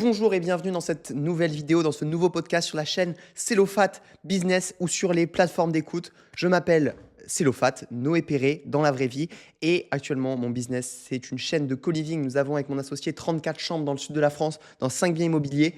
Bonjour et bienvenue dans cette nouvelle vidéo, dans ce nouveau podcast sur la chaîne Cellofat Business ou sur les plateformes d'écoute. Je m'appelle Cellofat, Noé Perret, dans la vraie vie. Et actuellement, mon business, c'est une chaîne de co-living. Nous avons avec mon associé 34 chambres dans le sud de la France, dans 5 biens immobiliers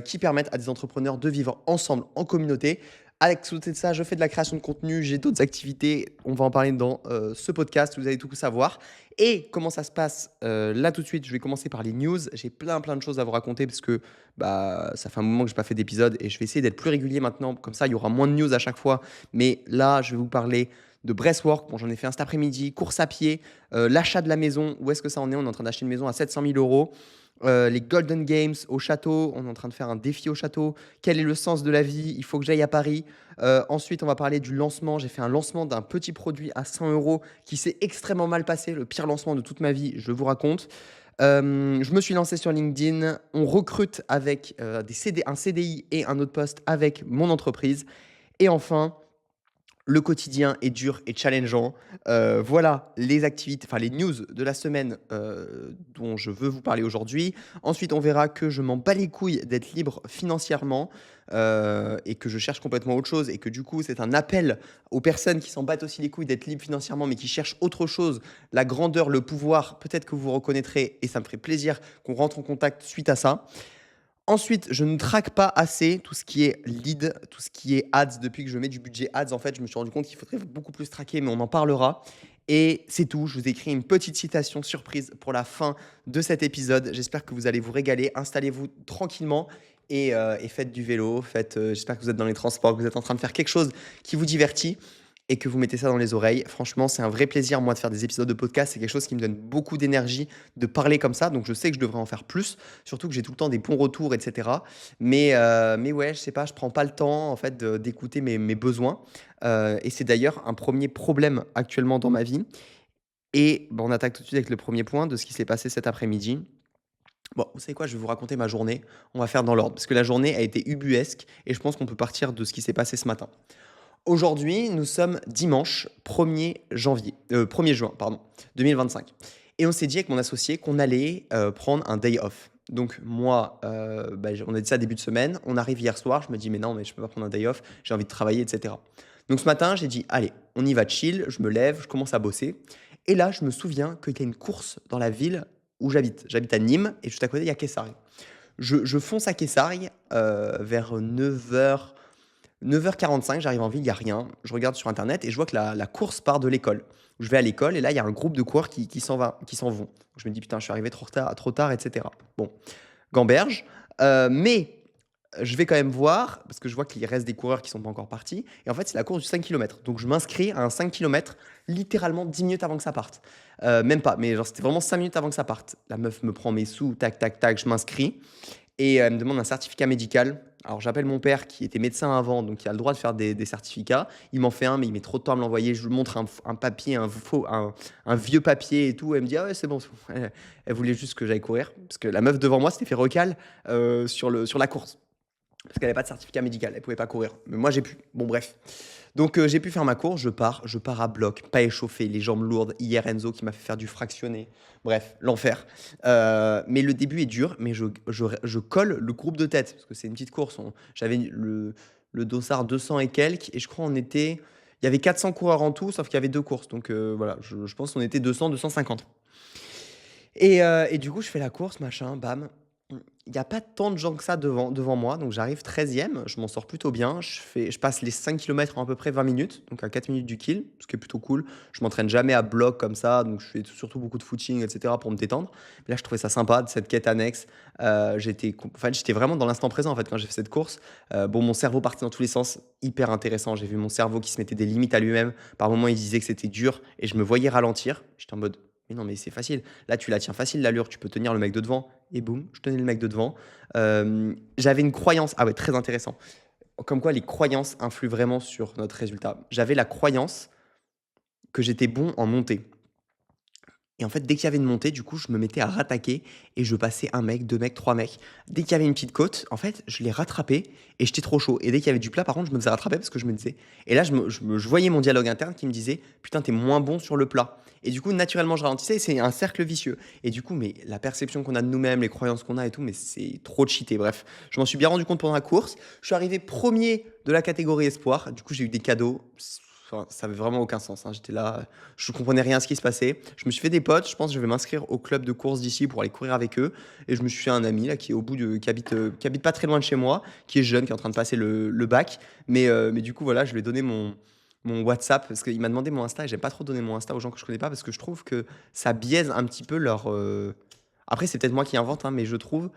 qui permettent à des entrepreneurs de vivre ensemble en communauté. À côté de ça, je fais de la création de contenu, j'ai d'autres activités. On va en parler dans ce podcast, vous allez tout savoir. Et comment ça se passe là tout de suite, je vais commencer par les news. J'ai plein de choses à vous raconter parce que ça fait un moment que je n'ai pas fait d'épisode et je vais essayer d'être plus régulier maintenant. Comme ça, il y aura moins de news à chaque fois. Mais là, je vais vous parler de Breastwork. Bon, j'en ai fait un cet après-midi, course à pied, l'achat de la maison. Où est-ce que ça en est? On est en train d'acheter une maison à 700 000 euros. Les Golden Games au château, on est en train de faire un défi au château. Quel est le sens de la vie? Il faut que j'aille à Paris. Ensuite, on va parler du lancement. J'ai fait un lancement d'un petit produit à 100 euros qui s'est extrêmement mal passé. Le pire lancement de toute ma vie, je vous raconte. Je me suis lancé sur LinkedIn. On recrute avec un CDI et un autre poste avec mon entreprise. Et enfin, le quotidien est dur et challengeant. Voilà les activités, enfin les news de la semaine dont je veux vous parler aujourd'hui. Ensuite, on verra que je m'en bats les couilles d'être libre financièrement et que je cherche complètement autre chose et que du coup, c'est un appel aux personnes qui s'en battent aussi les couilles d'être libres financièrement mais qui cherchent autre chose, la grandeur, le pouvoir. Peut-être que vous vous reconnaîtrez et ça me ferait plaisir qu'on rentre en contact suite à ça. Ensuite, je ne traque pas assez tout ce qui est lead, tout ce qui est ads. Depuis que je mets du budget ads, en fait, je me suis rendu compte qu'il faudrait beaucoup plus traquer, mais on en parlera. Et c'est tout. Je vous ai écrit une petite citation surprise pour la fin de cet épisode. J'espère que vous allez vous régaler. Installez-vous tranquillement et faites du vélo. J'espère que vous êtes dans les transports, que vous êtes en train de faire quelque chose qui vous divertit et que vous mettez ça dans les oreilles. Franchement, c'est un vrai plaisir, moi, de faire des épisodes de podcast. C'est quelque chose qui me donne beaucoup d'énergie de parler comme ça. Donc, je sais que je devrais en faire plus. Surtout que j'ai tout le temps des bons retours, etc. Mais ouais, je sais pas, je prends pas le temps, en fait, d'écouter mes besoins. Et c'est d'ailleurs un premier problème actuellement dans ma vie. Et on attaque tout de suite avec le premier point de ce qui s'est passé cet après-midi. Bon, vous savez quoi, je vais vous raconter ma journée. On va faire dans l'ordre. Parce que la journée a été ubuesque. Et je pense qu'on peut partir de ce qui s'est passé ce matin. Aujourd'hui, nous sommes dimanche 1er juin, pardon, 2025. Et on s'est dit avec mon associé qu'on allait prendre un day off. Donc moi, on a dit ça début de semaine. On arrive hier soir, je me dis mais non, mais je peux pas prendre un day off, j'ai envie de travailler, etc. Donc ce matin, j'ai dit allez, on y va chill, je me lève, je commence à bosser. Et là, je me souviens qu'il y a une course dans la ville où j'habite. J'habite à Nîmes et juste à côté, il y a Kessarigues. Je fonce à Kessarigues vers 9h. 9h45, j'arrive en ville, il y a rien. Je regarde sur internet et je vois que la course part de l'école. Je vais à l'école et là, il y a un groupe de coureurs qui s'en vont. Je me dis: «Putain, je suis arrivé trop tard» et cetera. Bon, gamberge, mais je vais quand même voir parce que je vois qu'il reste des coureurs qui sont pas encore partis et en fait, c'est la course du 5 kilomètres. Donc je m'inscris à un 5 kilomètres littéralement 10 minutes avant que ça parte. Même pas, mais genre c'était vraiment 5 minutes avant que ça parte. La meuf me prend mes sous, tac, tac, tac, je m'inscris. Et elle me demande un certificat médical. Alors j'appelle mon père qui était médecin avant, donc il a le droit de faire des certificats. Il m'en fait un, mais il met trop de temps à me l'envoyer. Je lui montre un papier, un vieux papier et tout. Elle me dit: «Ah ouais, c'est bon, c'est bon.» Elle voulait juste que j'aille courir, parce que la meuf devant moi s'était fait recal sur la course. Parce qu'elle avait pas de certificat médical, elle pouvait pas courir. Mais moi j'ai pu. Bon bref. Donc j'ai pu faire ma course, je pars à bloc, pas échauffé, les jambes lourdes. Hier Enzo qui m'a fait faire du fractionné. Bref, l'enfer. Mais le début est dur, mais je colle le groupe de tête parce que c'est une petite course. J'avais le dossard 200 et quelques et je crois il y avait 400 coureurs en tout, sauf qu'il y avait deux courses. Donc voilà, je pense qu'on était 200, 250. Et du coup, je fais la course, machin, bam. Il y a pas tant de gens que ça devant moi, donc j'arrive 13e, je m'en sors plutôt bien. Je passe les 5 kilomètres en à peu près 20 minutes, donc à 4 minutes du kill, ce qui est plutôt cool. Je m'entraîne jamais à bloc comme ça, donc je fais surtout beaucoup de footing, et cetera pour me détendre. Mais là, je trouvais ça sympa, de cette quête annexe. J'étais vraiment dans l'instant présent, en fait, quand j'ai fait cette course. Bon, mon cerveau partait dans tous les sens, hyper intéressant. J'ai vu mon cerveau qui se mettait des limites à lui-même. Par moments, il disait que c'était dur et je me voyais ralentir. J'étais en mode: «Mais non, mais c'est facile. Là, tu la tiens facile l'allure, tu peux tenir le mec de devant.» Et boum, je tenais le mec de devant. J'avais une croyance, ah ouais, très intéressant. Comme quoi les croyances influent vraiment sur notre résultat. J'avais la croyance que j'étais bon en montée. Et en fait, dès qu'il y avait une montée, du coup, je me mettais à rattaquer et je passais un mec, 2 mecs, 3 mecs. Dès qu'il y avait une petite côte, en fait, je les rattrapais et j'étais trop chaud. Et dès qu'il y avait du plat, par contre, je me faisais rattraper parce que je me disais. Et là, je voyais mon dialogue interne qui me disait: Putain, t'es moins bon sur le plat. Et du coup, naturellement, je ralentissais et c'est un cercle vicieux. Et du coup, mais la perception qu'on a de nous-mêmes, les croyances qu'on a et tout, mais c'est trop cheaté. Bref, je m'en suis bien rendu compte pendant la course. Je suis arrivé premier de la catégorie espoir. Du coup, j'ai eu des cadeaux. Enfin, ça avait vraiment aucun sens, hein. J'étais là, je comprenais rien à ce qui se passait. Je me suis fait des potes. Je pense que je vais m'inscrire au club de course d'ici pour aller courir avec eux. Et je me suis fait un ami là qui est qui habite pas très loin de chez moi, qui est jeune, qui est en train de passer le bac. Mais du coup, voilà, je lui ai donné mon WhatsApp parce qu'il m'a demandé mon Insta et j'aime pas trop donner mon Insta aux gens que je connais pas parce que je trouve que ça biaise un petit peu Après, c'est peut-être moi qui invente, hein, mais je trouve,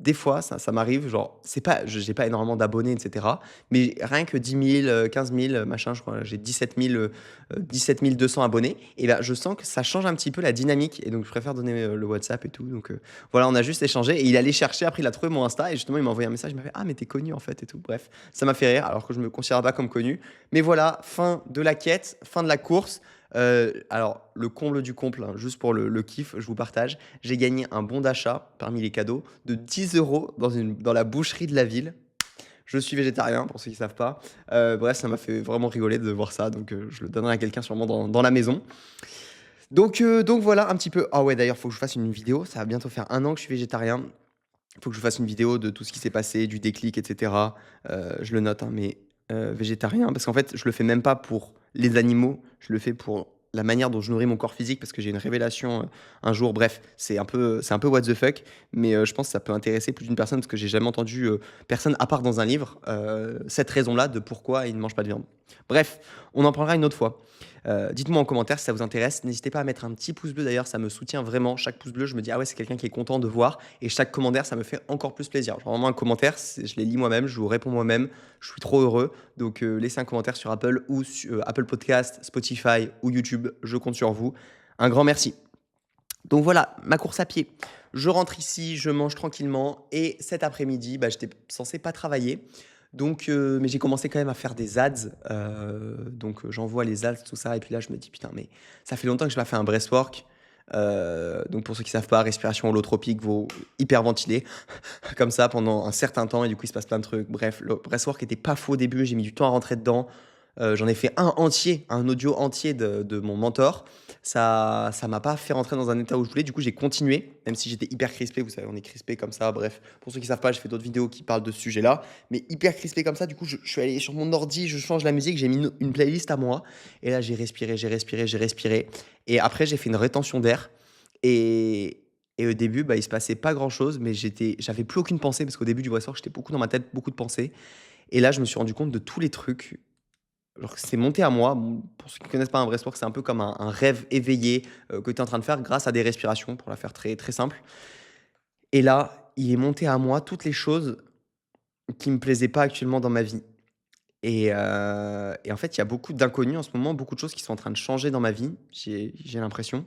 des fois, ça m'arrive, genre, c'est pas, j'ai pas énormément d'abonnés, etc. Mais rien que 10 000, 15 000, machin, je crois, j'ai 17 200 abonnés. Et ben, je sens que ça change un petit peu la dynamique. Et donc, je préfère donner le WhatsApp et tout. Donc, voilà, on a juste échangé. Et il allait chercher, après, il a trouvé mon Insta. Et justement, il m'a envoyé un message. Il m'a fait: Ah, mais t'es connu, en fait, et tout. Bref, ça m'a fait rire, alors que je me considère pas comme connu. Mais voilà, fin de la quête, fin de la course. Alors, le comble du comble, hein, juste pour le kiff, je vous partage. J'ai gagné un bon d'achat parmi les cadeaux de 10 euros dans la boucherie de la ville. Je suis végétarien, pour ceux qui ne savent pas. Bref, ça m'a fait vraiment rigoler de voir ça. Donc, je le donnerai à quelqu'un sûrement dans la maison. Donc voilà un petit peu. Ah ouais, d'ailleurs, il faut que je fasse une vidéo. Ça va bientôt faire 1 an que je suis végétarien. Il faut que je fasse une vidéo de tout ce qui s'est passé, du déclic, etc. Je le note, hein, mais végétarien. Parce qu'en fait, je le fais même pas pour les animaux. Je le fais pour la manière dont je nourris mon corps physique parce que j'ai une révélation un jour. Bref, c'est un peu what the fuck. Mais je pense que ça peut intéresser plus d'une personne parce que j'ai jamais entendu personne, à part dans un livre, cette raison-là de pourquoi il ne mange pas de viande. Bref, on en parlera une autre fois. Dites-moi en commentaire si ça vous intéresse. N'hésitez pas à mettre un petit pouce bleu d'ailleurs, ça me soutient vraiment. Chaque pouce bleu, je me dis: Ah ouais, c'est quelqu'un qui est content de voir. Et chaque commentaire, ça me fait encore plus plaisir. Genre, vraiment, un commentaire, je les lis moi-même, je vous réponds moi-même. Je suis trop heureux. Donc, laissez un commentaire sur Apple ou sur Apple Podcast, Spotify ou YouTube. Je compte sur vous. Un grand merci. Donc voilà, ma course à pied. Je rentre ici, je mange tranquillement. Et cet après-midi, bah, j'étais censé pas travailler. Donc, mais j'ai commencé quand même à faire des ads. Donc, j'envoie les ads, tout ça. Et puis là, je me dis: Putain, mais ça fait longtemps que je n'ai pas fait un breathwork. Donc, pour ceux qui ne savent pas, respiration holotropique, vaut hyperventiler comme ça pendant un certain temps. Et du coup, il se passe plein de trucs. Bref, le breathwork était pas faux au début. J'ai mis du temps à rentrer dedans. J'en ai fait un audio entier de mon mentor. Ça m'a pas fait rentrer dans un état où je voulais. Du coup, j'ai continué, même si j'étais hyper crispé. Vous savez, on est crispé comme ça. Bref, pour ceux qui savent pas, j'ai fait d'autres vidéos qui parlent de ce sujet-là. Mais hyper crispé comme ça. Du coup, je suis allé sur mon ordi, je change la musique, j'ai mis une playlist à moi. Et là, j'ai respiré, j'ai respiré, j'ai respiré. Et après, j'ai fait une rétention d'air. Et au début, bah, il se passait pas grand-chose, mais j'avais plus aucune pensée parce qu'au début du breathwork, j'étais beaucoup dans ma tête, beaucoup de pensées. Et là, je me suis rendu compte de tous les trucs. Genre, c'est monté à moi. Bon, pour ceux qui ne connaissent pas un vrai sport, c'est un peu comme un rêve éveillé que tu es en train de faire grâce à des respirations, pour la faire très, très simple. Et là, il est monté à moi toutes les choses qui me plaisaient pas actuellement dans ma vie. Et en fait, il y a beaucoup d'inconnus en ce moment, beaucoup de choses qui sont en train de changer dans ma vie, j'ai l'impression.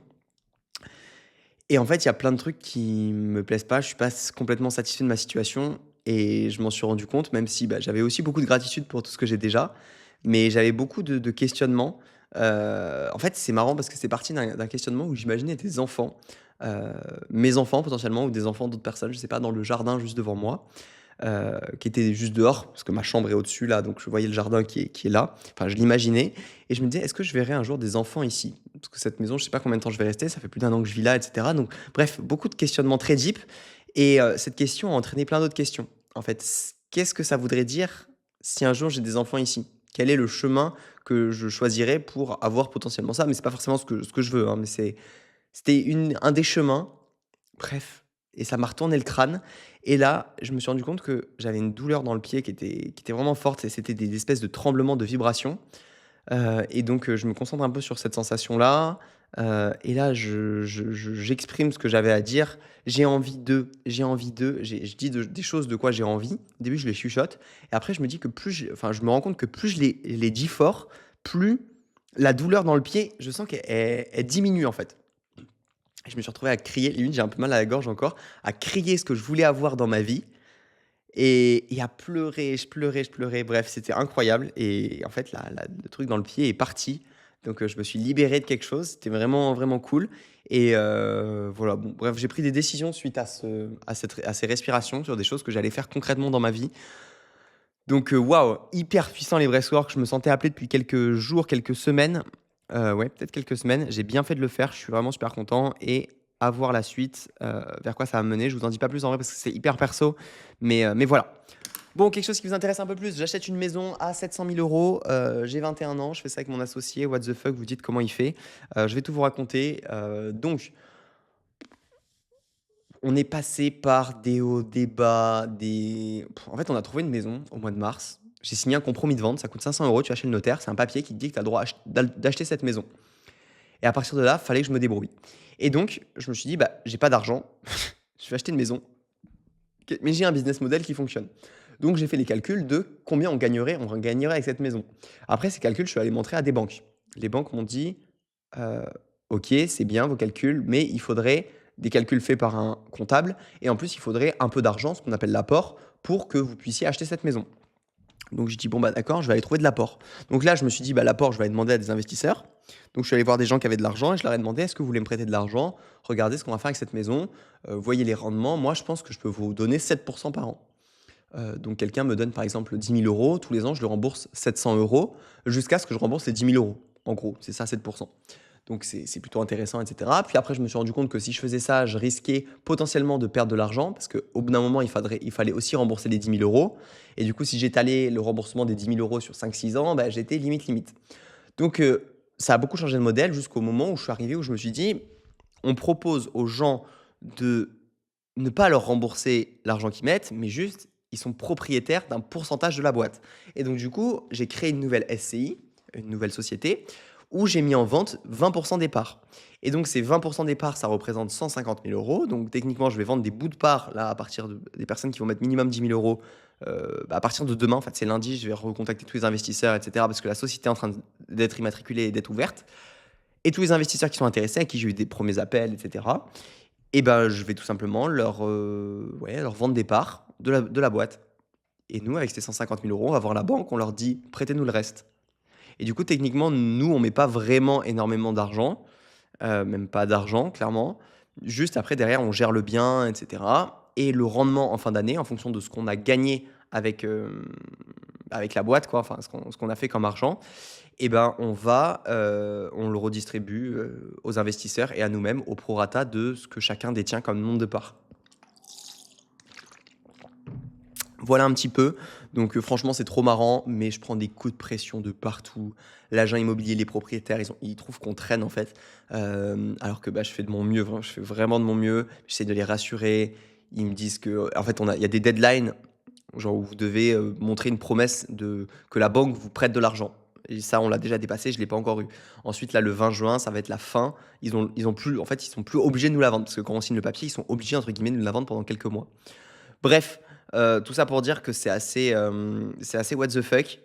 Et en fait, il y a plein de trucs qui me plaisent pas. Je suis pas complètement satisfait de ma situation et je m'en suis rendu compte, même si bah, j'avais aussi beaucoup de gratitude pour tout ce que j'ai déjà, mais j'avais beaucoup de questionnements. En fait, c'est marrant parce que c'est parti d'un questionnement où j'imaginais des enfants, mes enfants potentiellement ou des enfants d'autres personnes, je sais pas, dans le jardin juste devant moi, qui étaient juste dehors, parce que ma chambre est au-dessus là, donc je voyais le jardin qui est là. Enfin, je l'imaginais et je me disais: «Est-ce que je verrai un jour des enfants ici?» Parce que cette maison, je sais pas combien de temps je vais rester, ça fait plus d'1 an que je vis là, et cetera. Donc bref, beaucoup de questionnements très deep et cette question a entraîné plein d'autres questions. En fait, qu'est-ce que ça voudrait dire si un jour j'ai des enfants ici? Quel est le chemin que je choisirais pour avoir potentiellement ça? Mais c'est pas forcément ce que je veux, hein, mais c'était un des chemins. Bref, et ça m'a retourné le crâne et là, je me suis rendu compte que j'avais une douleur dans le pied qui était vraiment forte et c'était des espèces de tremblements, de vibrations, et donc je me concentre un peu sur cette sensation-là, et là, j'exprime ce que j'avais à dire. J'ai envie de, je dis des choses de quoi j'ai envie. Au début, je les chuchote et après je me dis que je me rends compte que plus je les dis fort, plus la douleur dans le pied, je sens qu'elle diminue, en fait. Je me suis retrouvé à crier, limite j'ai un peu mal à la gorge encore, à crier ce que je voulais avoir dans ma vie et à pleurer, je pleurais, bref, c'était incroyable et en fait le truc dans le pied est parti. Donc, je me suis libéré de quelque chose. C'était vraiment, vraiment cool et voilà, bon, bref, j'ai pris des décisions suite à ces respirations sur des choses que j'allais faire concrètement dans ma vie. Donc, waouh, hyper puissant les breathwork. Je me sentais appelé depuis quelques jours, quelques semaines. Ouais, peut-être quelques semaines. J'ai bien fait de le faire. Je suis vraiment super content et à voir la suite, vers quoi ça va me mener. Je vous en dis pas plus en vrai parce que c'est hyper perso, mais voilà. Bon, quelque chose qui vous intéresse un peu plus, j'achète une maison à 700 000 euros. J'ai 21 ans, je fais ça avec mon associé. What the fuck, vous dites comment il fait. Je vais tout vous raconter. Donc, on est passé par des hauts, des bas, des. En fait, on a trouvé une maison au mois de mars. J'ai signé un compromis de vente, ça coûte 500 euros. Tu vas chez le notaire, c'est un papier qui te dit que tu as le droit d'acheter cette maison. Et à partir de là, il fallait que je me débrouille. Et donc, je me suis dit, bah, j'ai pas d'argent, je vais acheter une maison. Mais j'ai un business model qui fonctionne. Donc, j'ai fait les calculs de combien on gagnerait avec cette maison. Après ces calculs, je suis allé montrer à des banques. Les banques m'ont dit, euh, OK, c'est bien vos calculs, mais il faudrait des calculs faits par un comptable. Et en plus, il faudrait un peu d'argent, ce qu'on appelle l'apport, pour que vous puissiez acheter cette maison. Donc, je dis, bon, bah d'accord, je vais aller trouver de l'apport. Donc là, je me suis dit, bah, l'apport, je vais aller demander à des investisseurs. Donc, je suis allé voir des gens qui avaient de l'argent et je leur ai demandé, est-ce que vous voulez me prêter de l'argent? Regardez ce qu'on va faire avec cette maison. Voyez les rendements. Moi, je pense que je peux vous donner 7% par an. Donc, quelqu'un me donne par exemple 10 000 euros. Tous les ans, je le rembourse 700 euros jusqu'à ce que je rembourse les 10 000 euros. En gros, c'est ça, 7%. Donc, c'est plutôt intéressant, etc. Puis après, je me suis rendu compte que si je faisais ça, je risquais potentiellement de perdre de l'argent parce qu'au bout d'un moment, il fallait aussi rembourser les 10 000 euros. Et du coup, si j'étalais le remboursement des 10 000 euros sur 5-6 ans, bah, j'étais limite. Donc, ça a beaucoup changé de modèle jusqu'au moment où je suis arrivé, où je me suis dit, on propose aux gens de ne pas leur rembourser l'argent qu'ils mettent, mais juste, ils sont propriétaires d'un pourcentage de la boîte. Et donc, du coup, j'ai créé une nouvelle SCI, une nouvelle société, où j'ai mis en vente 20% des parts. Et donc, ces 20% des parts, ça représente 150 000 euros. Donc, techniquement, je vais vendre des bouts de parts, là, à partir des personnes qui vont mettre minimum 10 000 euros. À partir de demain, en fait, c'est lundi, je vais recontacter tous les investisseurs, etc. Parce que la société est en train d'être immatriculée et d'être ouverte. Et tous les investisseurs qui sont intéressés, à qui j'ai eu des premiers appels, etc. Et ben, je vais tout simplement leur vendre des parts de la boîte. Et nous, avec ces 150 000 euros, on va voir la banque, on leur dit prêtez-nous le reste. Et du coup, techniquement, nous, on met pas vraiment énormément d'argent, même pas d'argent, clairement. Juste après, derrière, on gère le bien, etc. Et le rendement en fin d'année, en fonction de ce qu'on a gagné avec la boîte, quoi, enfin, ce qu'on a fait comme argent, et ben, on le redistribue aux investisseurs et à nous-mêmes au prorata de ce que chacun détient comme nombre de parts. Voilà un petit peu. Donc franchement, c'est trop marrant, mais je prends des coups de pression de partout. L'agent immobilier, les propriétaires, ils trouvent qu'on traîne en fait. Alors que bah, je fais de mon mieux, je fais vraiment de mon mieux. J'essaie de les rassurer. Ils me disent que, en fait, il y a des deadlines, genre où vous devez montrer une promesse que la banque vous prête de l'argent. Et ça, on l'a déjà dépassé, je ne l'ai pas encore eu. Ensuite, là, le 20 juin, ça va être la fin. Ils ont plus, en fait, ils sont plus obligés de nous la vendre. Parce que quand on signe le papier, ils sont obligés, entre guillemets, de nous la vendre pendant quelques mois. Bref, tout ça pour dire que c'est assez what the fuck,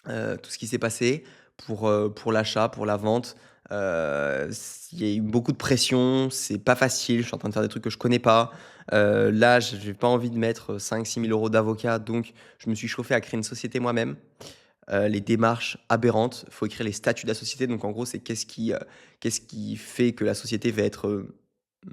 tout ce qui s'est passé pour l'achat, pour la vente. Il y a eu beaucoup de pression, c'est pas facile, je suis en train de faire des trucs que je connais pas. Là, j'ai pas envie de mettre 5 000 6 000 euros d'avocat, donc je me suis chauffé à créer une société moi-même. Les démarches aberrantes, il faut écrire les statuts de la société, donc en gros, c'est qu'est-ce qui fait que la société va être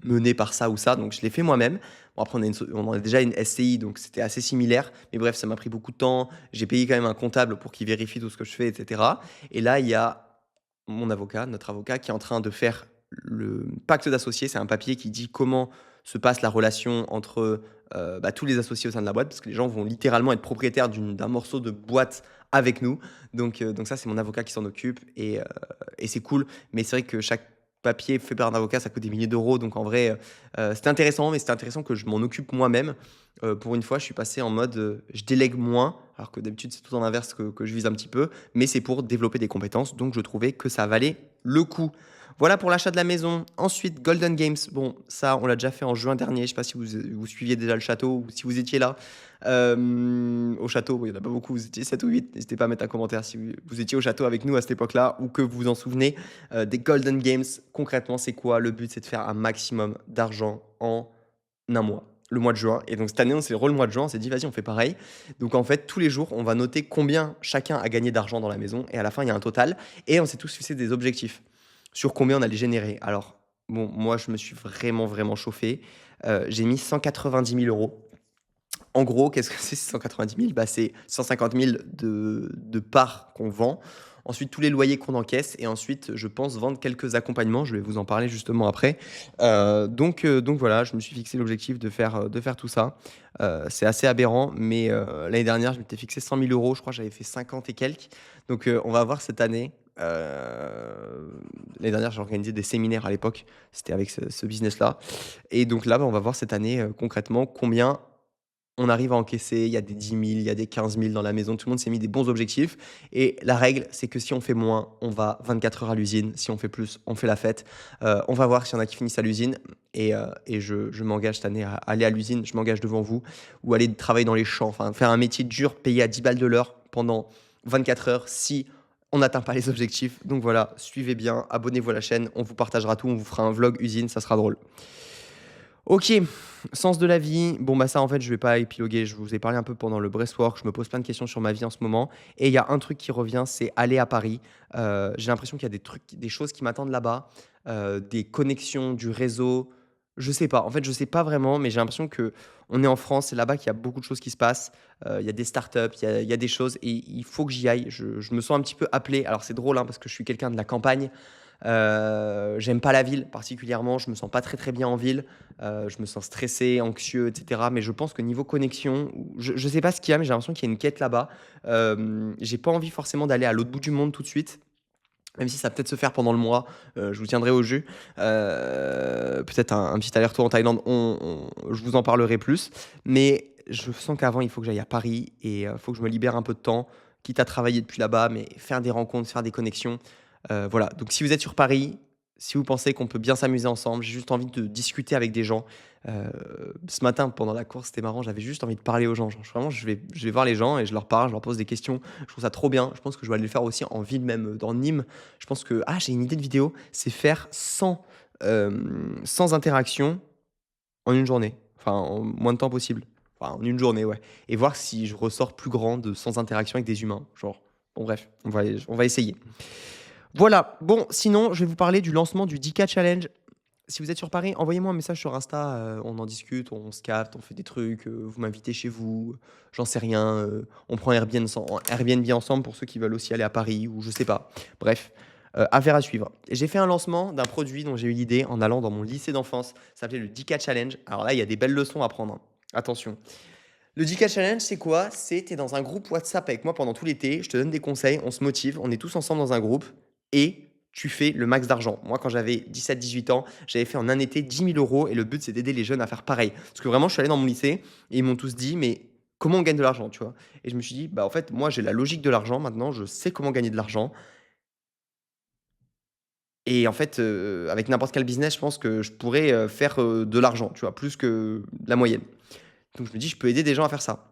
mené par ça ou ça, donc je l'ai fait moi-même. Bon, après, on a déjà une SCI, donc c'était assez similaire, mais bref, ça m'a pris beaucoup de temps. J'ai payé quand même un comptable pour qu'il vérifie tout ce que je fais, etc. Et là, il y a mon avocat, notre avocat, qui est en train de faire le pacte d'associés. C'est un papier qui dit comment se passe la relation entre bah, tous les associés au sein de la boîte, parce que les gens vont littéralement être propriétaires d'un morceau de boîte avec nous. Donc ça, c'est mon avocat qui s'en occupe et c'est cool. Mais c'est vrai que chaque papier fait par un avocat, ça coûte des milliers d'euros. Donc en vrai, c'était intéressant, mais c'était intéressant que je m'en occupe moi-même. Pour une fois, je suis passé en mode je délègue moins, alors que d'habitude, c'est tout en inverse que je vise un petit peu, mais c'est pour développer des compétences. Donc je trouvais que ça valait le coup. Voilà pour l'achat de la maison. Ensuite, Golden Games. Bon, ça, on l'a déjà fait en juin dernier. Je ne sais pas si vous suiviez déjà le château ou si vous étiez là. Au château, bon, il n'y en a pas beaucoup, vous étiez 7 ou 8. N'hésitez pas à mettre un commentaire si vous étiez au château avec nous à cette époque-là ou que vous vous en souvenez. Des Golden Games, concrètement, c'est quoi? Le but, c'est de faire un maximum d'argent en un mois. le mois de juin. Et donc cette année, on s'est le mois de juin, on s'est dit, vas-y, on fait pareil. Donc en fait, tous les jours, on va noter combien chacun a gagné d'argent dans la maison. Et à la fin, il y a un total. Et on s'est tous fixé des objectifs sur combien on allait générer. Alors, bon, moi, je me suis vraiment, vraiment chauffé. J'ai mis 190 000 euros. En gros, qu'est-ce que c'est 190 000? Bah, c'est 150 000 de parts qu'on vend. Ensuite, tous les loyers qu'on encaisse. Et ensuite, je pense vendre quelques accompagnements. Je vais vous en parler justement après. Donc voilà, je me suis fixé l'objectif de faire tout ça. C'est assez aberrant, mais l'année dernière, je m'étais fixé 100 000 euros. Je crois que j'avais fait 50 et quelques. Donc on va voir cette année. L'année dernière, j'ai organisé des séminaires à l'époque. C'était avec ce business-là. Et donc là, bah, on va voir cette année concrètement combien on arrive à encaisser. Il y a des 10 000, il y a des 15 000 dans la maison. Tout le monde s'est mis des bons objectifs. Et la règle, c'est que si on fait moins, on va 24 heures à l'usine. Si on fait plus, on fait la fête. On va voir s'il y en a qui finissent à l'usine. Et je m'engage cette année à aller à l'usine. Je m'engage devant vous. Ou aller travailler dans les champs. Enfin, faire un métier dur, payé à 10 balles de l'heure pendant 24 heures si on n'atteint pas les objectifs. Donc voilà, suivez bien, abonnez-vous à la chaîne. On vous partagera tout. On vous fera un vlog usine. Ça sera drôle. Ok, sens de la vie. Bon, bah ça, en fait, je vais pas épiloguer. Je vous ai parlé un peu pendant le breastwork. Je me pose plein de questions sur ma vie en ce moment. Et il y a un truc qui revient, c'est aller à Paris. J'ai l'impression qu'il y a des trucs, des choses qui m'attendent là-bas, des connexions, du réseau. Je sais pas. En fait, je sais pas vraiment, mais j'ai l'impression que on est en France. C'est là-bas qu'il y a beaucoup de choses qui se passent. Il y a des startups, il y a des choses, et il faut que j'y aille. Je me sens un petit peu appelé. Alors c'est drôle, hein, parce que je suis quelqu'un de la campagne. J'aime pas la ville particulièrement, je me sens pas très très bien en ville, je me sens stressé, anxieux, etc. Mais je pense que niveau connexion, je sais pas ce qu'il y a, mais j'ai l'impression qu'il y a une quête là-bas. J'ai pas envie forcément d'aller à l'autre bout du monde tout de suite. Même si ça va peut-être se faire pendant le mois, je vous tiendrai au jus. Peut-être un petit aller-retour en Thaïlande, je vous en parlerai plus. Mais je sens qu'avant, il faut que j'aille à Paris et il faut que je me libère un peu de temps, quitte à travailler depuis là-bas, mais faire des rencontres, faire des connexions. Voilà, donc si vous êtes sur Paris, si vous pensez qu'on peut bien s'amuser ensemble, j'ai juste envie de discuter avec des gens. Heu, Ce matin, pendant la course, c'était marrant, j'avais juste envie de parler aux gens. Genre, vraiment, je vais voir les gens et je leur parle, je leur pose des questions. Je trouve ça trop bien. Je pense que je vais aller le faire aussi en ville, même dans Nîmes. Je pense que j'ai une idée de vidéo, c'est faire sans interaction en une journée. Enfin, en moins de temps possible. Enfin, en une journée, ouais, et voir si je ressors plus grand de sans interaction avec des humains, genre. Bon bref, on va essayer. Voilà, bon, sinon, je vais vous parler du lancement du 10K Challenge. Si vous êtes sur Paris, envoyez-moi un message sur Insta, on en discute, on se capte, on fait des trucs, vous m'invitez chez vous, j'en sais rien, on prend Airbnb ensemble pour ceux qui veulent aussi aller à Paris ou je sais pas. Bref, affaire à suivre. Et j'ai fait un lancement d'un produit dont j'ai eu l'idée en allant dans mon lycée d'enfance, ça s'appelait le 10K Challenge. Alors là, il y a des belles leçons à prendre, hein. Attention. Le 10K Challenge, c'est quoi? C'est tu es dans un groupe WhatsApp avec moi pendant tout l'été, je te donne des conseils, on se motive, on est tous ensemble dans un groupe et tu fais le max d'argent. Moi, quand j'avais 17-18 ans, j'avais fait en un été 10 000 euros et le but, c'est d'aider les jeunes à faire pareil. Parce que vraiment, je suis allé dans mon lycée et ils m'ont tous dit, mais comment on gagne de l'argent, tu vois? Et je me suis dit, bah en fait, moi, j'ai la logique de l'argent maintenant, je sais comment gagner de l'argent. Et en fait, avec n'importe quel business, je pense que je pourrais faire de l'argent, tu vois, plus que la moyenne. Donc je me dis, je peux aider des gens à faire ça.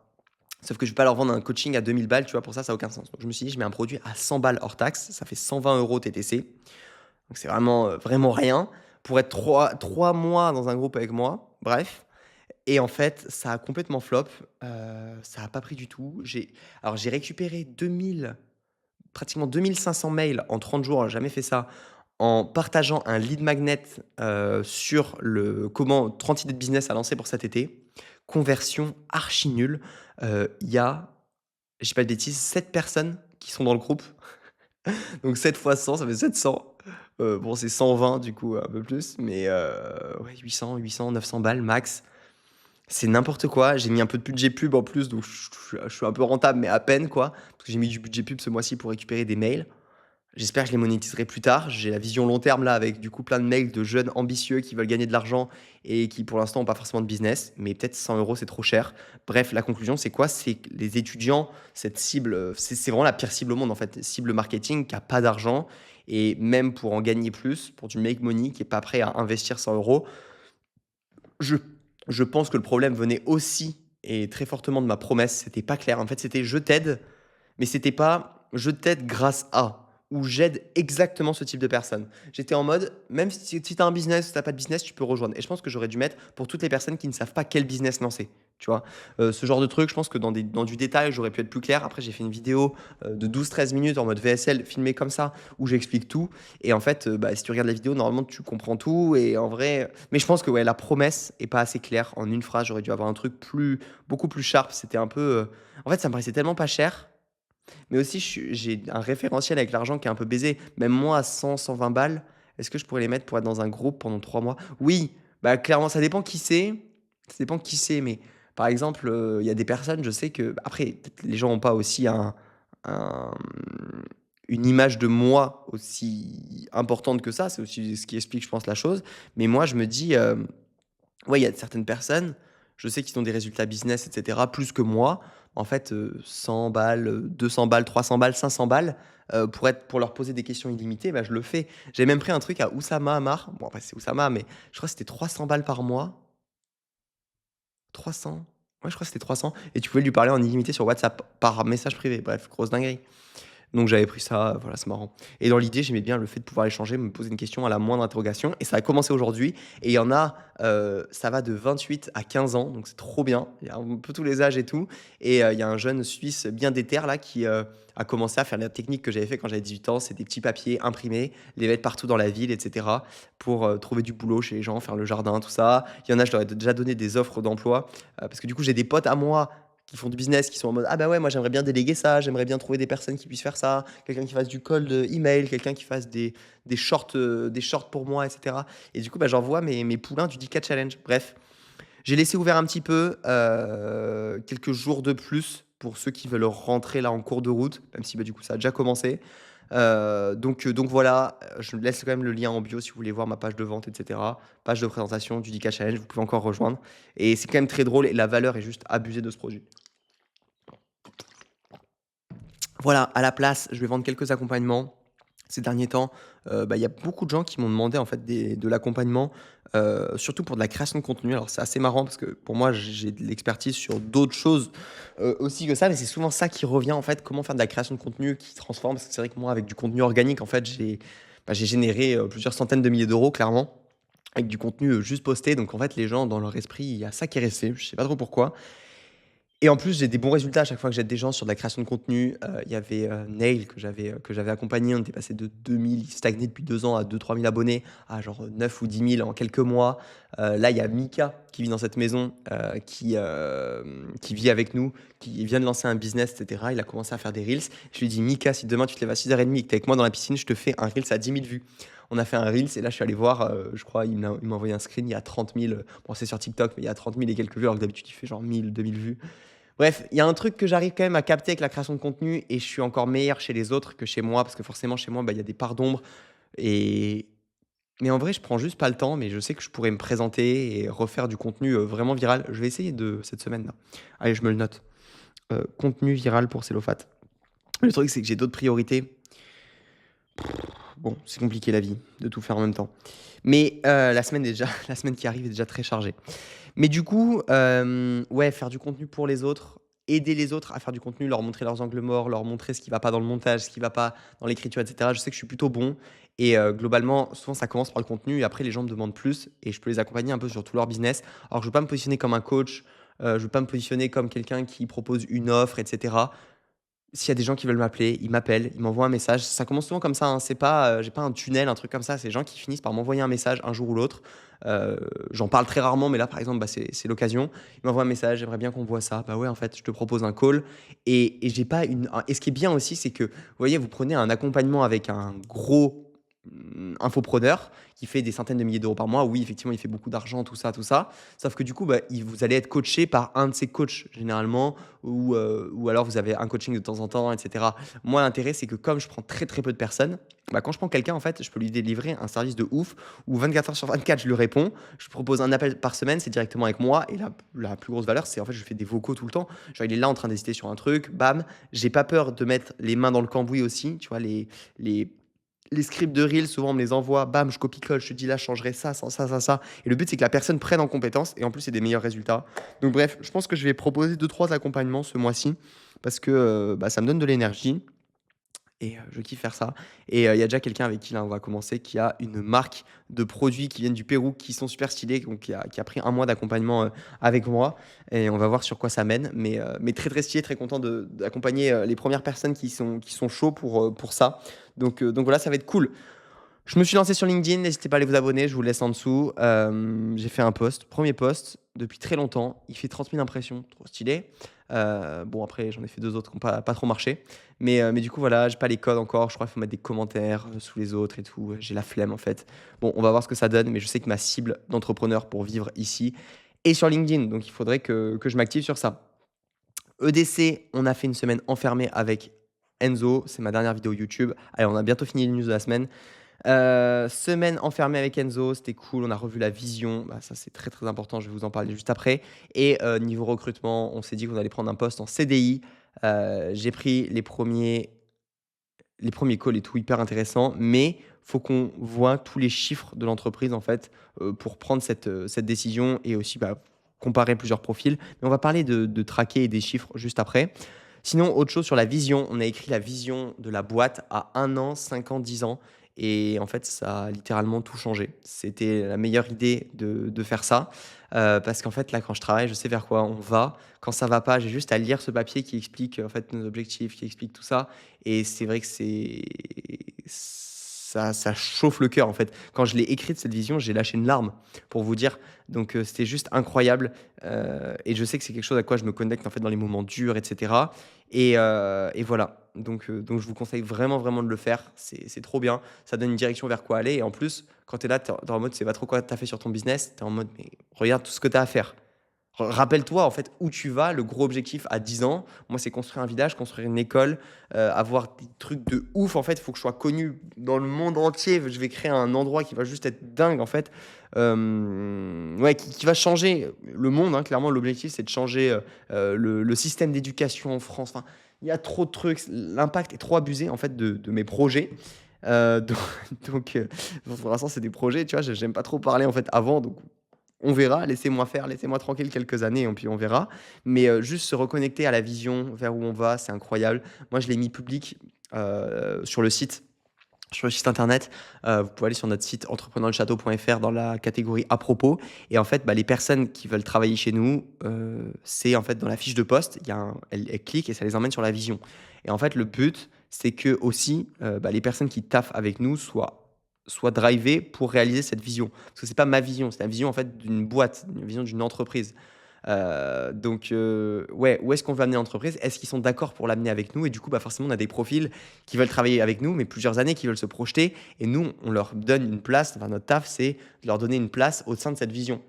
Sauf que je vais pas leur vendre un coaching à 2 000 balles, tu vois? Pour ça a aucun sens. Donc je me suis dit: «Je mets un produit à 100 balles hors taxe», ça fait 120 € TTC. Donc c'est vraiment, vraiment rien pour être trois mois dans un groupe avec moi, bref. Et en fait, ça a complètement flop, ça a pas pris du tout. J'ai récupéré 2000, pratiquement 2 500 mails en 30 jours, j'ai jamais fait ça, en partageant un lead magnet, sur le comment 30 idées de business à lancer pour cet été. Conversion archi nulle, il y a, je dis pas de bêtises, 7 personnes qui sont dans le groupe. Donc 7 fois 100, ça fait 700. Bon, c'est 120 du coup, un peu plus, mais ouais, 800, 900 balles max. C'est n'importe quoi. J'ai mis un peu de budget pub en plus, donc je suis un peu rentable, mais à peine quoi. Parce que j'ai mis du budget pub ce mois-ci pour récupérer des mails. J'espère que je les monétiserai plus tard. J'ai la vision long terme là, avec du coup plein de mails de jeunes ambitieux qui veulent gagner de l'argent et qui pour l'instant n'ont pas forcément de business. Mais peut-être 100 euros c'est trop cher. Bref, la conclusion c'est quoi? C'est que les étudiants, cette cible, c'est vraiment la pire cible au monde en fait. Cible marketing qui a pas d'argent et même pour en gagner plus, pour du make money, qui est pas prêt à investir 100 euros. Je, je pense que le problème venait aussi et très fortement de ma promesse. C'était pas clair. En fait, c'était je t'aide, mais c'était pas je t'aide grâce à. où j'aide exactement ce type de personnes. J'étais en mode, même si tu as un business ou tu pas de business, tu peux rejoindre. Et je pense que j'aurais dû mettre pour toutes les personnes qui ne savent pas quel business lancer. Tu vois, ce genre de truc, je pense que dans du détail, j'aurais pu être plus clair. Après, j'ai fait une vidéo de 12-13 minutes en mode VSL, filmée comme ça, où j'explique tout. Et en fait, si tu regardes la vidéo, normalement, tu comprends tout. Et en vrai, mais je pense que ouais, la promesse est pas assez claire. En une phrase, j'aurais dû avoir un truc beaucoup plus sharp. C'était un peu. En fait, ça me paraissait tellement pas cher. Mais aussi, j'ai un référentiel avec l'argent qui est un peu baisé. Même moi, à 100-120 balles, est-ce que je pourrais les mettre pour être dans un groupe pendant 3 mois? Oui, bah clairement, ça dépend qui c'est. Ça dépend qui c'est. Mais par exemple, il y a des personnes, je sais que. Après, peut-être les gens n'ont pas aussi un- une image de moi aussi importante que ça. C'est aussi ce qui explique, je pense, la chose. Mais moi, je me dis, ouais, il y a certaines personnes, je sais qu'ils ont des résultats business, et cetera, plus que moi. En fait, 100 balles, 200 balles, 300 balles, 500 balles, pour leur poser des questions illimitées, bah, je le fais. J'ai même pris un truc à Oussama Hamar. Bon, après, c'est Oussama, mais je crois que c'était 300 balles par mois. 300? Ouais, je crois que c'était 300 et tu pouvais lui parler en illimité sur WhatsApp, par message privé. Bref, grosse dinguerie. Donc j'avais pris ça, voilà, c'est marrant. Et dans l'idée, j'aimais bien le fait de pouvoir échanger, me poser une question à la moindre interrogation. Et ça a commencé aujourd'hui. Et il y en a, ça va de 28 à 15 ans, donc c'est trop bien. Il y a un peu tous les âges et tout. Et il y a un jeune Suisse bien déter là qui a commencé à faire la technique que j'avais fait quand j'avais 18 ans. C'est des petits papiers imprimés, les mettre partout dans la ville, etc. pour trouver du boulot chez les gens, faire le jardin, tout ça. Il y en a, je leur ai déjà donné des offres d'emploi. Parce que du coup, j'ai des potes à moi qui font du business, qui sont en mode ah bah ouais, moi j'aimerais bien déléguer ça, j'aimerais bien trouver des personnes qui puissent faire ça, quelqu'un qui fasse du cold email, quelqu'un qui fasse des shorts pour moi, etc. Et du coup, bah, j'envoie mes poulains du 10K challenge. Bref, j'ai laissé ouvert un petit peu quelques jours de plus pour ceux qui veulent rentrer là en cours de route, même si bah, du coup ça a déjà commencé. Donc voilà, je laisse quand même le lien en bio si vous voulez voir ma page de vente, etc. Page de présentation du 10K challenge, vous pouvez encore rejoindre. Et c'est quand même très drôle et la valeur est juste abusée de ce produit. Voilà, à la place, je vais vendre quelques accompagnements. Ces derniers temps, il y a beaucoup de gens qui m'ont demandé en fait de l'accompagnement, surtout pour de la création de contenu. Alors c'est assez marrant parce que pour moi, j'ai de l'expertise sur d'autres choses, aussi que ça, mais c'est souvent ça qui revient en fait, comment faire de la création de contenu qui se transforme. Parce que c'est vrai que moi, avec du contenu organique, en fait, j'ai généré, plusieurs centaines de milliers d'euros clairement, avec du contenu, juste posté. Donc en fait, les gens dans leur esprit, il y a ça qui est resté, je sais pas trop pourquoi. Et en plus, j'ai des bons résultats à chaque fois que j'aide des gens sur de la création de contenu. Il y avait, Nail que j'avais accompagné. On était passé de 2 000, il stagnait depuis 2 ans à 2 000-3 000 abonnés, à genre 9 ou 10 000 en quelques mois. Là, il y a Mika qui vit dans cette maison, qui vit avec nous, qui vient de lancer un business, et cetera. Il a commencé à faire des reels. Je lui dis: «Mika, si demain tu te lèves à 6h30 et que tu es avec moi dans la piscine, je te fais un reels à 10 000 vues». On a fait un reels et là, je suis allé voir, je crois, il m'a envoyé un screen, il y a 30 000, bon, c'est sur TikTok, mais il y a 30 000 et quelques vues, alors que d'habitude, il fait genre 1 000-2 000 vues. Bref, il y a un truc que j'arrive quand même à capter avec la création de contenu et je suis encore meilleur chez les autres que chez moi parce que forcément chez moi, bah, il y a des parts d'ombre et mais en vrai, je prends juste pas le temps, mais je sais que je pourrais me présenter et refaire du contenu, vraiment viral. Je vais essayer de cette semaine-là. Allez, je me le note. Contenu viral pour Cellofat. Le truc, c'est que j'ai d'autres priorités. Bon, c'est compliqué la vie de tout faire en même temps. Mais la semaine déjà la semaine qui arrive est déjà très chargée. Mais du coup, ouais, faire du contenu pour les autres, aider les autres à faire du contenu, leur montrer leurs angles morts, leur montrer ce qui va pas dans le montage, ce qui va pas dans l'écriture, et cetera. Je sais que je suis plutôt bon et globalement, souvent ça commence par le contenu et après les gens me demandent plus et je peux les accompagner un peu sur tout leur business. Alors je veux pas me positionner comme un coach, je veux pas me positionner comme quelqu'un qui propose une offre, et cetera. S'il y a des gens qui veulent m'appeler, ils m'appellent, ils m'envoient un message. Ça commence souvent comme ça, hein. C'est pas, j'ai pas un tunnel, un truc comme ça. C'est les gens qui finissent par m'envoyer un message un jour ou l'autre. J'en parle très rarement, mais là, par exemple, bah, c'est l'occasion. Ils m'envoient un message: «J'aimerais bien qu'on voit ça». Bah ouais, en fait, je te propose un call et j'ai pas et ce qui est bien aussi, c'est que, vous voyez, vous prenez un accompagnement avec un gros, infopreneur qui fait des centaines de milliers d'euros par mois. Oui, effectivement, il fait beaucoup d'argent, tout ça, tout ça. Sauf que du coup, bah, vous allez être coaché par un de ses coachs généralement ou alors vous avez un coaching de temps en temps, et cetera. Moi, l'intérêt, c'est que comme je prends très, très peu de personnes, bah, quand je prends quelqu'un, en fait, je peux lui délivrer un service de ouf où 24 heures sur 24, je lui réponds. Je propose un appel par semaine, c'est directement avec moi. Et la plus grosse valeur, c'est en fait, je fais des vocaux tout le temps. Genre, il est là en train d'hésiter sur un truc, bam. J'ai pas peur de mettre les mains dans le cambouis aussi. Tu vois, les, les scripts de Reels, souvent, on me les envoie, bam, je copie-colle, je te dis là, je changerai ça, ça, ça, ça, ça. Et le but, c'est que la personne prenne en compétence et en plus, c'est des meilleurs résultats. Donc, bref, je pense que je vais proposer deux trois accompagnements ce mois-ci parce que bah, ça me donne de l'énergie. et je kiffe faire ça. Et il y a déjà quelqu'un avec qui là on va commencer qui a une marque de produits qui viennent du Pérou qui sont super stylés, donc qui a pris un mois d'accompagnement avec moi et on va voir sur quoi ça mène. Mais très très stylé, très content d'accompagner les premières personnes qui sont chauds pour ça. Donc voilà, ça va être cool. Je me suis lancé sur LinkedIn, n'hésitez pas à aller vous abonner, je vous le laisse en dessous. J'ai fait un post, premier post depuis très longtemps. Il fait 30 000 impressions, trop stylé. Bon, après, j'en ai fait deux autres qui n'ont pas trop marché. Mais du coup, voilà, j'ai pas les codes encore. Je crois qu'il faut mettre des commentaires sous les autres et tout. J'ai la flemme en fait. Bon, on va voir ce que ça donne, mais je sais que ma cible d'entrepreneur pour vivre ici est sur LinkedIn. Donc il faudrait que je m'active sur ça. EDC, on a fait une semaine enfermée avec Enzo. C'est ma dernière vidéo YouTube. Allez, on a bientôt fini les news de la semaine. Semaine enfermée avec Enzo, c'était cool, on a revu la vision, bah, ça c'est très très important, je vais vous en parler juste après. Et niveau recrutement, on s'est dit qu'on allait prendre un poste en CDI. J'ai pris les premiers calls et tout, hyper intéressant, mais faut qu'on voit tous les chiffres de l'entreprise en fait pour prendre cette décision et aussi comparer plusieurs profils. Mais on va parler de traquer et des chiffres juste après. Sinon, autre chose sur la vision, on a écrit la vision de la boîte à 1 an, 5 ans, 10 ans. Et en fait, ça a littéralement tout changé. C'était la meilleure idée de faire ça. Parce qu'en fait, là, quand je travaille, je sais vers quoi on va. Quand ça va pas, j'ai juste à lire ce papier qui explique en fait nos objectifs, qui explique tout ça. Et c'est vrai que ça chauffe le cœur en fait. Quand je l'ai écrite cette vision, j'ai lâché une larme pour vous dire. Donc c'était juste incroyable. Et je sais que c'est quelque chose à quoi je me connecte en fait dans les moments durs, etc. Et voilà. Donc je vous conseille vraiment vraiment de le faire. C'est trop bien. Ça donne une direction vers quoi aller. Et en plus, quand tu es là, tu es en mode c'est pas trop quoi tu as fait sur ton business. Tu es en mode mais regarde tout ce que tu as à faire. Rappelle-toi en fait où tu vas, le gros objectif à 10 ans. Moi, c'est construire un village, construire une école, avoir des trucs de ouf. En fait, il faut que je sois connu dans le monde entier. Je vais créer un endroit qui va juste être dingue en fait. Ouais, qui va changer le monde, hein. Clairement, l'objectif, c'est de changer le système d'éducation en France. Enfin, il y a trop de trucs. L'impact est trop abusé en fait de mes projets. Donc, donc, pour l'instant, c'est des projets, tu vois. J'aime pas trop parler en fait avant. Donc, on verra, laissez-moi faire, laissez-moi tranquille quelques années et puis on verra. Mais juste se reconnecter à la vision, vers où on va, c'est incroyable. Moi, je l'ai mis public sur le site internet. Vous pouvez aller sur notre site entrepreneurlechâteau.fr dans la catégorie à propos. Et en fait, les personnes qui veulent travailler chez nous, c'est en fait dans la fiche de poste, elles cliquent et ça les emmène sur la vision. Et en fait, le but, c'est que aussi les personnes qui taffent avec nous soient drivées pour réaliser cette vision. Parce que c'est pas ma vision, c'est la vision en fait d'une boîte, une vision d'une entreprise. Donc, ouais, où est-ce qu'on veut amener l'entreprise? Est-ce qu'ils sont d'accord pour l'amener avec nous? Et du coup, forcément, on a des profils qui veulent travailler avec nous, mais plusieurs années, qui veulent se projeter. Et nous, on leur donne une place. Enfin, notre taf, c'est de leur donner une place au sein de cette vision.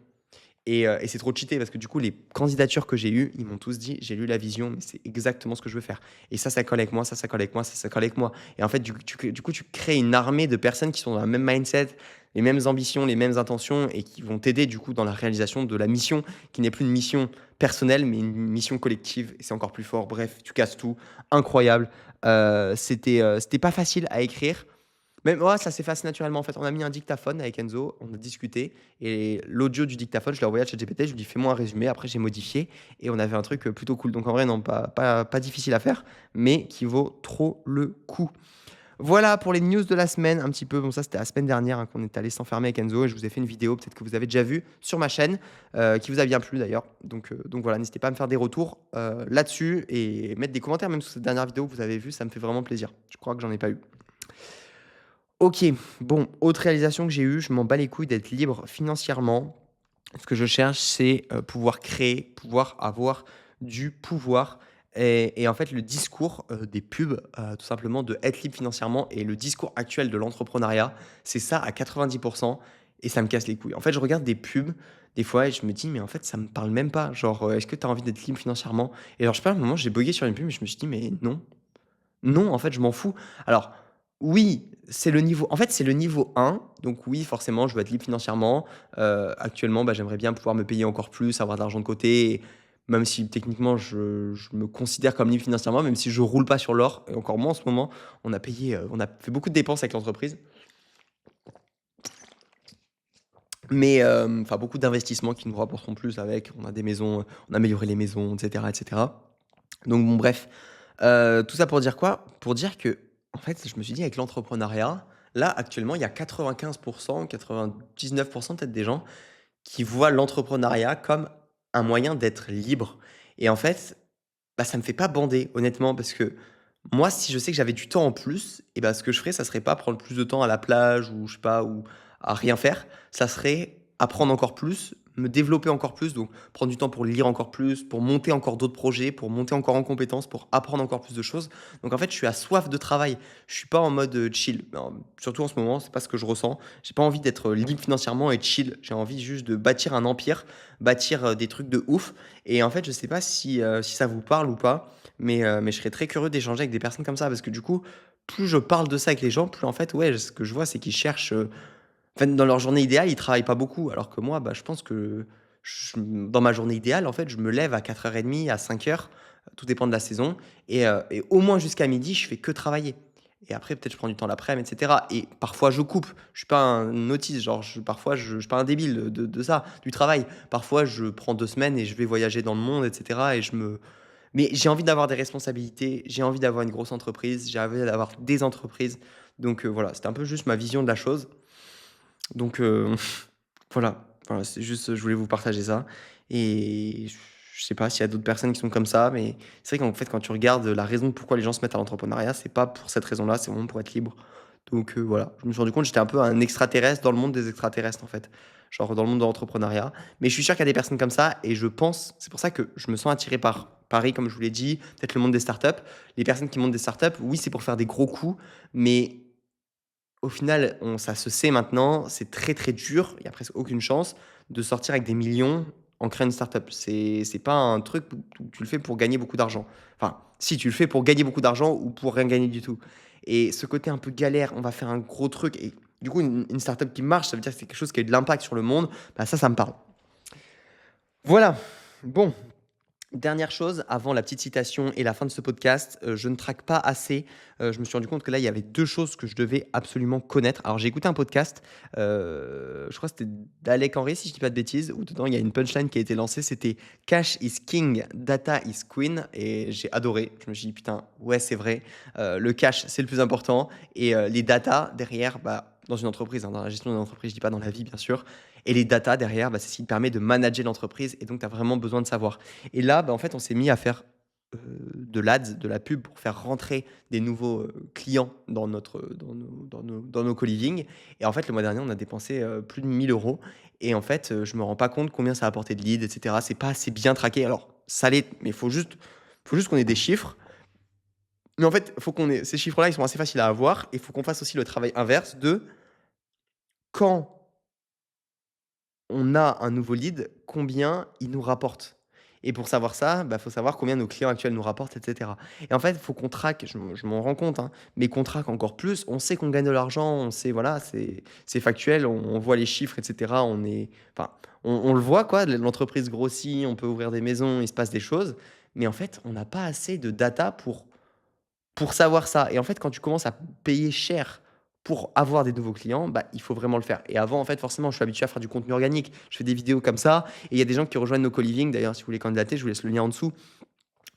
Et c'est trop cheaté parce que du coup, les candidatures que j'ai eues, ils m'ont tous dit, j'ai lu la vision, mais c'est exactement ce que je veux faire. Et ça colle avec moi, ça colle avec moi, ça colle avec moi. Et en fait, du coup, tu crées une armée de personnes qui sont dans le même mindset, les mêmes ambitions, les mêmes intentions et qui vont t'aider du coup dans la réalisation de la mission qui n'est plus une mission personnelle, mais une mission collective. Et c'est encore plus fort. Bref, tu casses tout. Incroyable. C'était pas facile à écrire. Mais ouais, ça s'est fait naturellement en fait. On a mis un dictaphone avec Enzo, on a discuté et l'audio du dictaphone, je l'ai envoyé à ChatGPT, je lui ai dit fais-moi un résumé, après j'ai modifié et on avait un truc plutôt cool. Donc en vrai, non, pas difficile à faire, mais qui vaut trop le coup. Voilà pour les news de la semaine, un petit peu. Bon, ça c'était la semaine dernière hein, qu'on est allé s'enfermer avec Enzo et je vous ai fait une vidéo, peut-être que vous avez déjà vu sur ma chaîne, qui vous a bien plu d'ailleurs. Donc voilà, n'hésitez pas à me faire des retours là-dessus et mettre des commentaires même sous cette dernière vidéo que vous avez vue, ça me fait vraiment plaisir. Je crois que j'en ai pas eu. OK, bon, autre réalisation que j'ai eue, je m'en bats les couilles d'être libre financièrement. Ce que je cherche, c'est, pouvoir créer, pouvoir avoir du pouvoir et en fait, le discours, des pubs, tout simplement de être libre financièrement et le discours actuel de l'entrepreneuriat, c'est ça à 90 et ça me casse les couilles. En fait, je regarde des pubs, des fois et je me dis: «Mais en fait, ça me parle même pas». Genre, «Est-ce que tu as envie d'être libre financièrement?» Et alors, je sais pas, à un moment, j'ai buggé sur une pub et je me suis dit: «Mais non». Non, en fait, je m'en fous. Alors, oui, c'est le niveau 1, donc oui, forcément, je veux être libre financièrement. Actuellement, j'aimerais bien pouvoir me payer encore plus, avoir de l'argent de côté, et même si techniquement, je me considère comme libre financièrement, même si je roule pas sur l'or et encore moins en ce moment. On a fait beaucoup de dépenses avec l'entreprise, mais enfin, beaucoup d'investissements qui nous rapporteront plus avec. On a des maisons, on a amélioré les maisons et cetera et cetera. Donc bon, bref, tout ça pour dire quoi? Pour dire que en fait, je me suis dit avec l'entrepreneuriat, là, actuellement, il y a 95 99 peut-être des gens qui voient l'entrepreneuriat comme un moyen d'être libre et en fait, bah, ça me fait pas bander honnêtement parce que moi, si je sais que j'avais du temps en plus et bah, ce que je ferais, ça serait pas prendre plus de temps à la plage ou je sais pas, ou à rien faire. Ça serait apprendre encore plus, me développer encore plus, donc prendre du temps pour lire encore plus, pour monter encore d'autres projets, pour monter encore en compétences, pour apprendre encore plus de choses. Donc en fait, je suis à soif de travail. Je suis pas en mode, chill. Non, surtout en ce moment, c'est pas ce que je ressens. J'ai pas envie d'être libre financièrement et chill. J'ai envie juste de bâtir un empire, bâtir, des trucs de ouf et en fait, je sais pas si ça vous parle ou pas, mais je serais très curieux d'échanger avec des personnes comme ça parce que du coup, plus je parle de ça avec les gens, plus en fait, ouais, ce que je vois, c'est qu'ils cherchent, en fait, dans leur journée idéale, ils travaillent pas beaucoup. Alors que moi, bah, je pense que dans ma journée idéale, en fait, je me lève à 4h30, à 5h, tout dépend de la saison et au moins jusqu'à midi, je fais que travailler et après peut-être je prends du temps l'après-midi et cetera et parfois je coupe. Je suis pas un autiste, genre parfois je suis pas un débile de ça, du travail. Parfois je prends 2 semaines et je vais voyager dans le monde et cetera et je me mais j'ai envie d'avoir des responsabilités, j'ai envie d'avoir une grosse entreprise, j'ai envie d'avoir des entreprises donc voilà, c'était un peu juste ma vision de la chose. Donc voilà, c'est juste, je voulais vous partager ça et je sais pas s'il y a d'autres personnes qui sont comme ça, mais c'est vrai qu'en fait, quand tu regardes la raison pourquoi les gens se mettent à l'entrepreneuriat, c'est pas pour cette raison-là, c'est vraiment pour être libre. Donc voilà, je me suis rendu compte que j'étais un peu un extraterrestre dans le monde des extraterrestres, en fait, genre dans le monde de l'entrepreneuriat. Mais je suis sûr qu'il y a des personnes comme ça et je pense c'est pour ça que je me sens attiré par Paris, comme je vous l'ai dit, peut-être le monde des startups. Les personnes qui montent des startups, oui, c'est pour faire des gros coups, mais au final, ça se sait maintenant, c'est très, très dur, il y a presque aucune chance de sortir avec des millions en créant une startup. C'est pas un truc où tu le fais pour gagner beaucoup d'argent. Enfin, si tu le fais pour gagner beaucoup d'argent ou pour rien gagner du tout. Et ce côté un peu galère, on va faire un gros truc et du coup une startup qui marche, ça veut dire que c'est quelque chose qui a de l'impact sur le monde, bah ça me parle. Voilà. Bon, dernière chose, avant la petite citation et la fin de ce podcast, je ne traque pas assez. Je me suis rendu compte que là, il y avait 2 choses que je devais absolument connaître. Alors j'ai écouté un podcast, je crois que c'était d'Alec Henry, si je dis pas de bêtises, où dedans il y a une punchline qui a été lancée, c'était: «Cash is king, data is queen» et j'ai adoré. Je me suis dit: «Putain, ouais, c'est vrai, le cash, c'est le plus important et les data derrière», bah, dans une entreprise, hein, dans la gestion d'une entreprise, je dis pas dans la vie bien sûr et les data derrière, bah, c'est ce qui te permet de manager l'entreprise et donc tu as vraiment besoin de savoir. Et là, bah, en fait, on s'est mis à faire, de l'ads, de la pub pour faire rentrer des nouveaux, clients dans nos co-living et en fait, le mois dernier, on a dépensé, plus de 1 000 € et en fait, je me rends pas compte combien ça a apporté de leads et cetera. C'est pas assez bien traqué. Alors ça l'est, mais il faut juste qu'on ait des chiffres. Mais en fait, faut qu'on ait ces chiffres-là, ils sont assez faciles à avoir et il faut qu'on fasse aussi le travail inverse de quand on a un nouveau lead, combien il nous rapporte? Et pour savoir ça, bah, faut savoir combien nos clients actuels nous rapportent et cetera. Et en fait, il faut qu'on traque, je m'en rends compte, hein, mais qu'on traque encore plus. On sait qu'on gagne de l'argent, on sait, voilà, c'est factuel, on voit les chiffres et cetera. Enfin, on le voit quoi, l'entreprise grossit, on peut ouvrir des maisons, il se passe des choses. Mais en fait, on n'a pas assez de data pour savoir ça et en fait, quand tu commences à payer cher pour avoir des nouveaux clients, bah, il faut vraiment le faire et avant, en fait, forcément, je suis habitué à faire du contenu organique. Je fais des vidéos comme ça et il y a des gens qui rejoignent nos co-living. D'ailleurs, si vous voulez candidater, je vous laisse le lien en dessous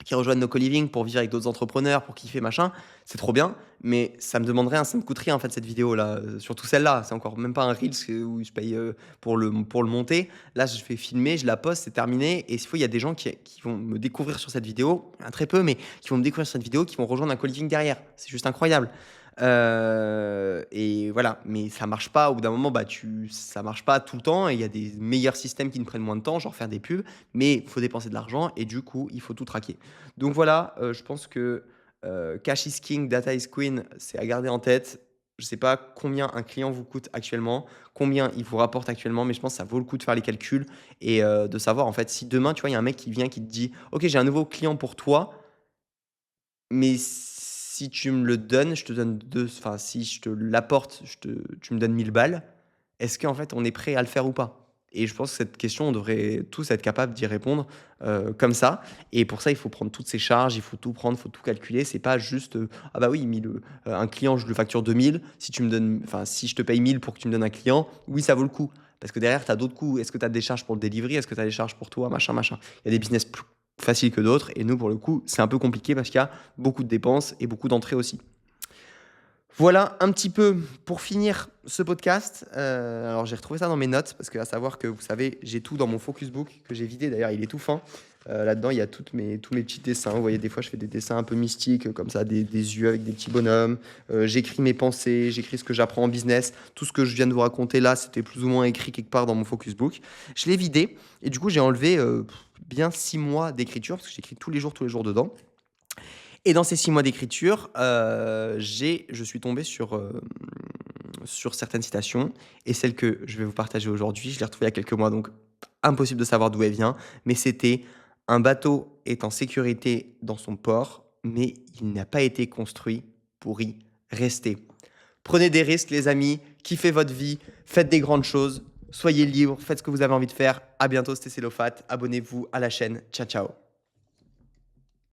qui rejoignent nos co-living pour vivre avec d'autres entrepreneurs, pour kiffer, machin, c'est trop bien. Mais ça me demande rien, ça me coûte rien en fait cette vidéo-là, surtout celle-là. C'est encore même pas un Reels où je paye pour le monter. Là, je fais filmer, je la poste, c'est terminé. Et s'il faut, il y a des gens qui vont me découvrir sur cette vidéo, très peu, mais qui vont me découvrir sur cette vidéo, qui vont rejoindre un co-living derrière. C'est juste incroyable. Et voilà, mais ça marche pas. Au bout d'un moment, bah, ça marche pas tout le temps. Et il y a des meilleurs systèmes qui ne prennent moins de temps, genre faire des pubs. Mais il faut dépenser de l'argent et du coup, il faut tout traquer. Donc voilà, je pense que, cash is king, data is queen, c'est à garder en tête. Je ne sais pas combien un client vous coûte actuellement, combien il vous rapporte actuellement, mais je pense que ça vaut le coup de faire les calculs et de savoir en fait si demain, tu vois, il y a un mec qui vient qui te dit: «OK, j'ai un nouveau client pour toi, mais si tu me le donnes, je te donne enfin si je te l'apporte, tu me donnes 1 000 balles». Est-ce qu'en fait on est prêt à le faire ou pas? Et je pense que cette question, on devrait tous être capables d'y répondre, comme ça et pour ça, il faut prendre toutes ces charges, il faut tout prendre, il faut tout calculer. C'est pas juste, «Ah bah oui, 1000, un client, je le facture 2 000. Si tu me donnes enfin, si je te paye 1 000 pour que tu me donnes un client, oui, ça vaut le coup». Parce que derrière, tu as d'autres coûts. Est-ce que tu as des charges pour le delivery? Est-ce que tu as des charges pour toi? Machin, machin. Il y a des business plus faciles que d'autres et nous, pour le coup, c'est un peu compliqué parce qu'il y a beaucoup de dépenses et beaucoup d'entrées aussi. Voilà un petit peu pour finir ce podcast. Alors j'ai retrouvé ça dans mes notes parce que à savoir que vous savez, j'ai tout dans mon focus book que j'ai vidé. D'ailleurs, il est tout fin. Là-dedans, il y a tous mes petits dessins. Vous voyez, des fois, je fais des dessins un peu mystiques, comme ça, des yeux avec des petits bonhommes. J'écris mes pensées, j'écris ce que j'apprends en business. Tout ce que je viens de vous raconter là, c'était plus ou moins écrit quelque part dans mon focus book. Je l'ai vidé et du coup, j'ai enlevé bien 6 mois d'écriture parce que j'écris tous les jours dedans. Et dans ces 6 mois d'écriture, je suis tombé sur certaines citations. Et celle que je vais vous partager aujourd'hui, je l'ai retrouvée il y a quelques mois, donc impossible de savoir d'où elle vient. Mais c'était: un bateau est en sécurité dans son port, mais il n'a pas été construit pour y rester. Prenez des risques, les amis. Kiffez votre vie. Faites des grandes choses. Soyez libres. Faites ce que vous avez envie de faire. À bientôt, c'était Célofat. Abonnez-vous à la chaîne. Ciao, ciao.